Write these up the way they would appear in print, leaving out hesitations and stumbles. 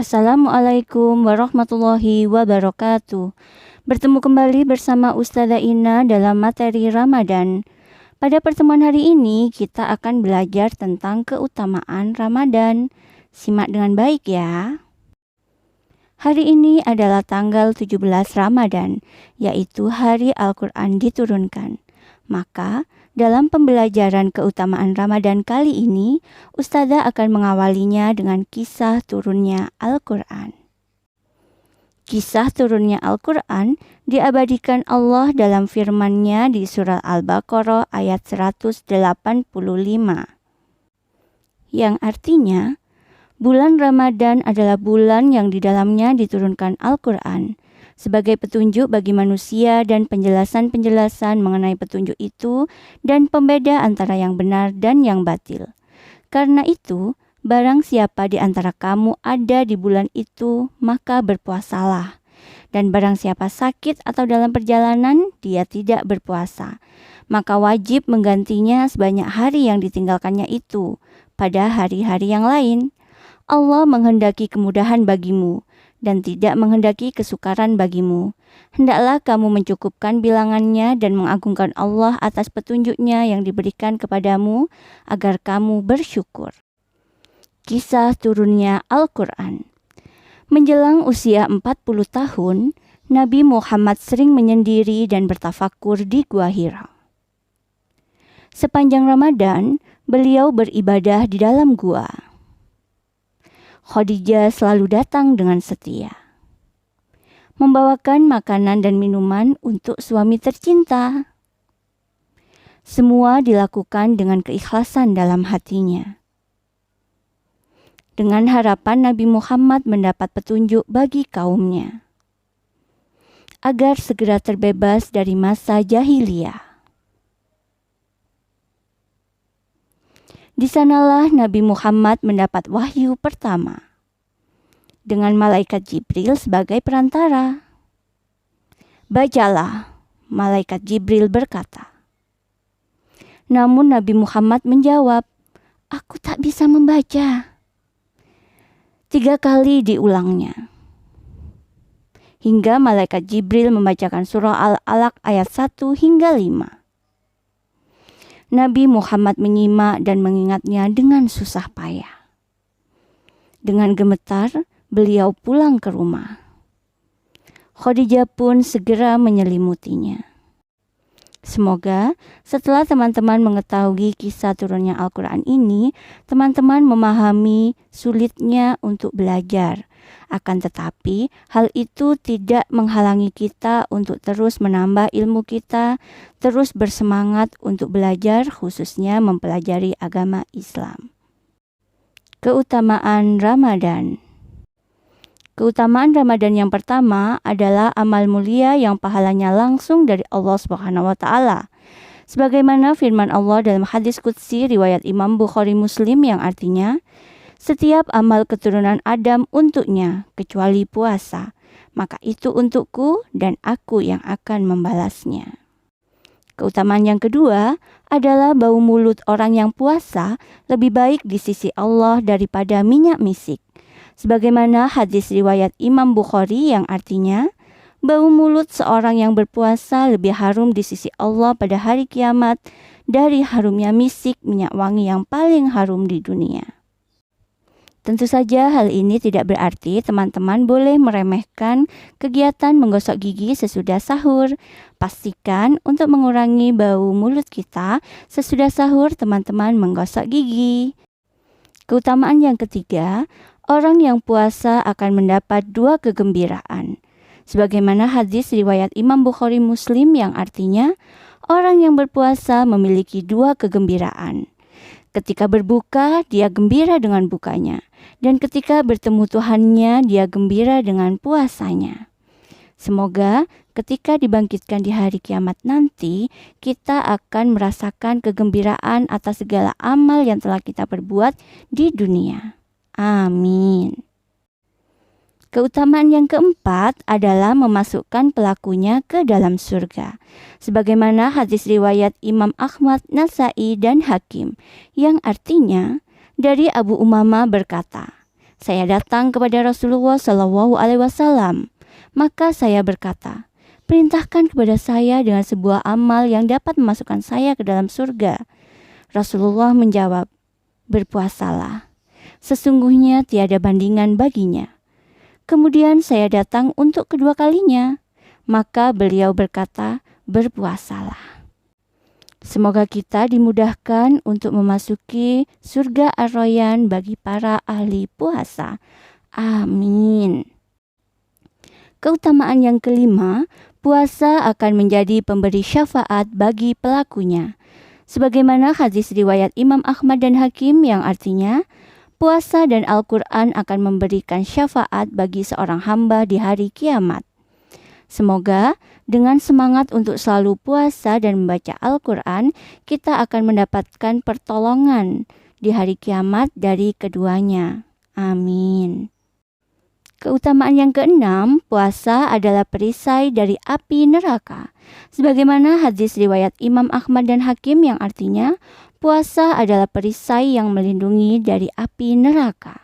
Assalamualaikum warahmatullahi wabarakatuh. Bertemu kembali bersama Ustazah Ina dalam materi Ramadan. Pada pertemuan hari ini kita akan belajar tentang keutamaan Ramadan. Simak dengan baik ya. Hari ini adalah tanggal 17 Ramadan, yaitu hari Al-Quran diturunkan. Maka, dalam pembelajaran keutamaan Ramadan kali ini, Ustazah akan mengawalinya dengan kisah turunnya Al-Quran. Kisah turunnya Al-Quran diabadikan Allah dalam firman-Nya di surah Al-Baqarah ayat 185. Yang artinya, bulan Ramadan adalah bulan yang di dalamnya diturunkan Al-Quran sebagai petunjuk bagi manusia dan penjelasan-penjelasan mengenai petunjuk itu dan pembeda antara yang benar dan yang batil. Karena itu, barang siapa di antara kamu ada di bulan itu, maka berpuasalah. Dan barang siapa sakit atau dalam perjalanan, dia tidak berpuasa. Maka wajib menggantinya sebanyak hari yang ditinggalkannya itu pada hari-hari yang lain. Allah menghendaki kemudahan bagimu dan tidak menghendaki kesukaran bagimu. Hendaklah kamu mencukupkan bilangannya dan mengagungkan Allah atas petunjuknya yang diberikan kepadamu agar kamu bersyukur. Kisah turunnya Al-Quran. Menjelang usia 40 tahun, Nabi Muhammad sering menyendiri dan bertafakur di Gua Hira. Sepanjang Ramadan, beliau beribadah di dalam gua. Khadijah selalu datang dengan setia, membawakan makanan dan minuman untuk suami tercinta. Semua dilakukan dengan keikhlasan dalam hatinya, dengan harapan Nabi Muhammad mendapat petunjuk bagi kaumnya, agar segera terbebas dari masa jahiliyah. Di sanalah Nabi Muhammad mendapat wahyu pertama, dengan malaikat Jibril sebagai perantara. Bacalah, malaikat Jibril berkata. Namun Nabi Muhammad menjawab, aku tak bisa membaca. 3 kali diulangnya, hingga malaikat Jibril membacakan surah Al-Alaq ayat 1 hingga 5. Nabi Muhammad menyimak dan mengingatnya dengan susah payah. Dengan gemetar, beliau pulang ke rumah. Khadijah pun segera menyelimutinya. Semoga setelah teman-teman mengetahui kisah turunnya Al-Quran ini, teman-teman memahami sulitnya untuk belajar. Akan tetapi, hal itu tidak menghalangi kita untuk terus menambah ilmu kita, terus bersemangat untuk belajar, khususnya mempelajari agama Islam. Keutamaan Ramadan. Keutamaan Ramadan yang pertama adalah amal mulia yang pahalanya langsung dari Allah Subhanahu wa taala. Sebagaimana firman Allah dalam hadis qudsi riwayat Imam Bukhari Muslim yang artinya, setiap amal keturunan Adam untuknya kecuali puasa, maka itu untukku dan aku yang akan membalasnya. Keutamaan yang kedua adalah bau mulut orang yang puasa lebih baik di sisi Allah daripada minyak misik. Sebagaimana hadis riwayat Imam Bukhari yang artinya, bau mulut seorang yang berpuasa lebih harum di sisi Allah pada hari kiamat dari harumnya misik minyak wangi yang paling harum di dunia. Tentu saja hal ini tidak berarti teman-teman boleh meremehkan kegiatan menggosok gigi sesudah sahur. Pastikan untuk mengurangi bau mulut kita sesudah sahur teman-teman menggosok gigi. Keutamaan yang ketiga, orang yang puasa akan mendapat 2 kegembiraan. Sebagaimana hadis riwayat Imam Bukhari Muslim yang artinya, orang yang berpuasa memiliki 2 kegembiraan. Ketika berbuka, dia gembira dengan bukanya. Dan ketika bertemu Tuhannya, dia gembira dengan puasanya. Semoga ketika dibangkitkan di hari kiamat nanti, kita akan merasakan kegembiraan atas segala amal yang telah kita perbuat di dunia. Amin. Keutamaan yang keempat adalah memasukkan pelakunya ke dalam surga. Sebagaimana hadis riwayat Imam Ahmad, Nasai, dan Hakim, yang artinya dari Abu Umamah berkata, Saya datang kepada Rasulullah SAW. Maka saya berkata, perintahkan kepada saya dengan sebuah amal yang dapat memasukkan saya ke dalam surga. Rasulullah menjawab, berpuasalah. Sesungguhnya tiada bandingan baginya. Kemudian saya datang untuk kedua kalinya. Maka beliau berkata, berpuasalah. Semoga kita dimudahkan untuk memasuki surga Ar-Rayyan bagi para ahli puasa. Amin. Keutamaan yang kelima, puasa akan menjadi pemberi syafaat bagi pelakunya. Sebagaimana hadis riwayat Imam Ahmad dan Hakim yang artinya, puasa dan Al-Quran akan memberikan syafaat bagi seorang hamba di hari kiamat. Semoga dengan semangat untuk selalu puasa dan membaca Al-Quran, kita akan mendapatkan pertolongan di hari kiamat dari keduanya. Amin. Keutamaan yang keenam, puasa adalah perisai dari api neraka. Sebagaimana hadis riwayat Imam Ahmad dan Hakim yang artinya, puasa adalah perisai yang melindungi dari api neraka.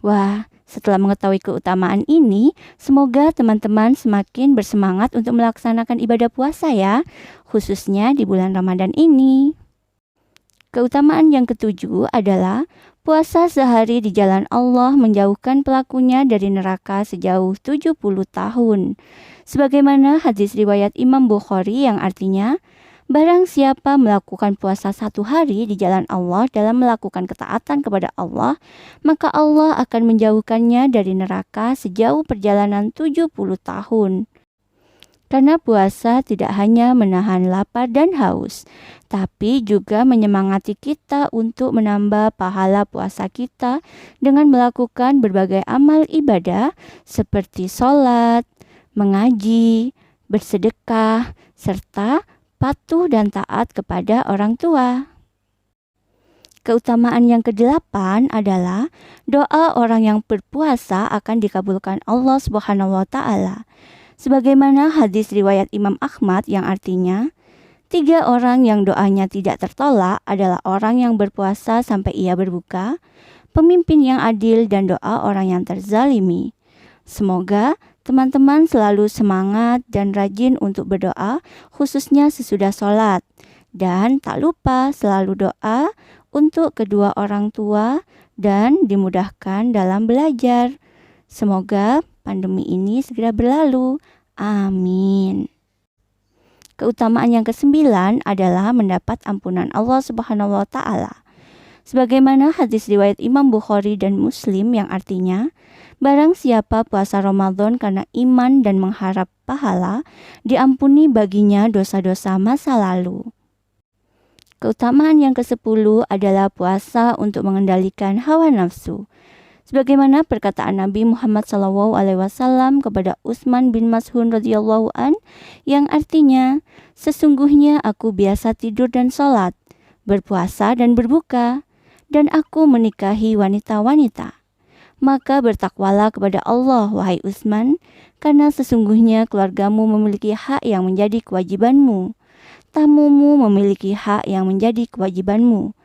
Wah, setelah mengetahui keutamaan ini, semoga teman-teman semakin bersemangat untuk melaksanakan ibadah puasa ya, khususnya di bulan Ramadan ini. Keutamaan yang ketujuh adalah puasa sehari di jalan Allah menjauhkan pelakunya dari neraka sejauh 70 tahun. Sebagaimana hadis riwayat Imam Bukhari yang artinya, barang siapa melakukan puasa 1 hari di jalan Allah dalam melakukan ketaatan kepada Allah, maka Allah akan menjauhkannya dari neraka sejauh perjalanan 70 tahun. Karena puasa tidak hanya menahan lapar dan haus, tapi juga menyemangati kita untuk menambah pahala puasa kita dengan melakukan berbagai amal ibadah seperti sholat, mengaji, bersedekah, serta patuh dan taat kepada orang tua. Keutamaan yang kedelapan adalah doa orang yang berpuasa akan dikabulkan Allah Subhanahu wa Ta'ala. Sebagaimana hadis riwayat Imam Ahmad yang artinya, 3 orang yang doanya tidak tertolak adalah orang yang berpuasa sampai ia berbuka, pemimpin yang adil, dan doa orang yang terzalimi. Semoga teman-teman selalu semangat dan rajin untuk berdoa, khususnya sesudah sholat. Dan tak lupa selalu doa untuk kedua orang tua dan dimudahkan dalam belajar. Semoga pandemi ini segera berlalu. Amin. Keutamaan yang kesembilan adalah mendapat ampunan Allah Subhanahu wa Ta'ala. Sebagaimana hadis riwayat Imam Bukhari dan Muslim yang artinya, barang siapa puasa Ramadan karena iman dan mengharap pahala, diampuni baginya dosa-dosa masa lalu. Keutamaan yang ke-10 adalah puasa untuk mengendalikan hawa nafsu. Sebagaimana perkataan Nabi Muhammad SAW kepada Utsman bin Mas'ud radhiyallahu an yang artinya, sesungguhnya aku biasa tidur dan sholat, berpuasa dan berbuka, dan aku menikahi wanita-wanita. Maka bertakwalah kepada Allah, wahai Utsman, karena sesungguhnya keluargamu memiliki hak yang menjadi kewajibanmu, tamumu memiliki hak yang menjadi kewajibanmu,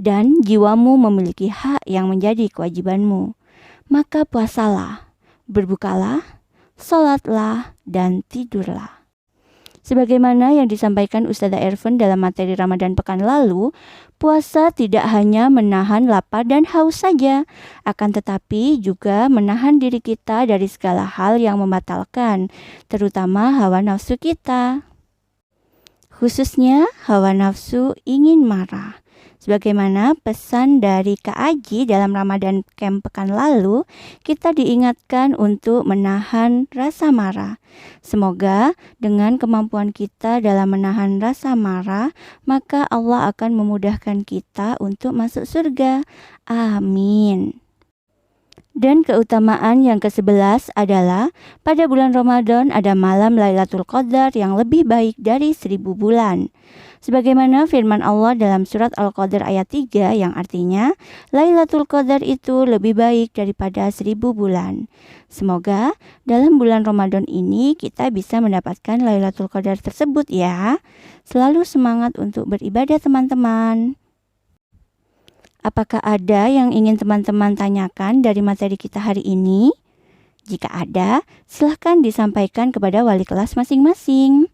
dan jiwamu memiliki hak yang menjadi kewajibanmu. Maka puasalah, berbukalah, sholatlah, dan tidurlah. Sebagaimana yang disampaikan Ustazah Ervan dalam materi Ramadan pekan lalu, puasa tidak hanya menahan lapar dan haus saja, akan tetapi juga menahan diri kita dari segala hal yang membatalkan, terutama hawa nafsu kita. Khususnya hawa nafsu ingin marah. Sebagaimana pesan dari Kak Aji dalam Ramadan Camp pekan lalu, kita diingatkan untuk menahan rasa marah. Semoga dengan kemampuan kita dalam menahan rasa marah, maka Allah akan memudahkan kita untuk masuk surga. Amin. Dan keutamaan yang ke-11 adalah pada bulan Ramadan ada malam Lailatul Qadar yang lebih baik dari 1000 bulan. Sebagaimana firman Allah dalam surat Al-Qadar ayat 3 yang artinya Lailatul Qadar itu lebih baik daripada 1000 bulan. Semoga dalam bulan Ramadan ini kita bisa mendapatkan Lailatul Qadar tersebut ya. Selalu semangat untuk beribadah teman-teman. Apakah ada yang ingin teman-teman tanyakan dari materi kita hari ini? Jika ada, silahkan disampaikan kepada wali kelas masing-masing.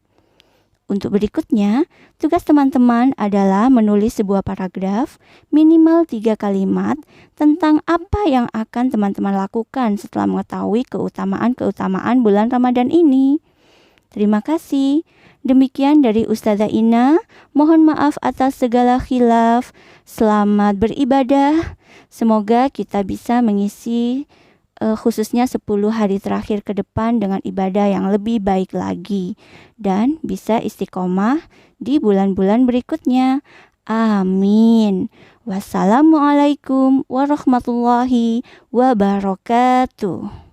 Untuk berikutnya, tugas teman-teman adalah menulis sebuah paragraf minimal 3 kalimat tentang apa yang akan teman-teman lakukan setelah mengetahui keutamaan-keutamaan bulan Ramadan ini. Terima kasih. Demikian dari Ustazah Ina. Mohon maaf atas segala khilaf. Selamat beribadah. Semoga kita bisa mengisi khususnya 10 hari terakhir ke depan dengan ibadah yang lebih baik lagi. Dan bisa istiqomah di bulan-bulan berikutnya. Amin. Wassalamualaikum warahmatullahi wabarakatuh.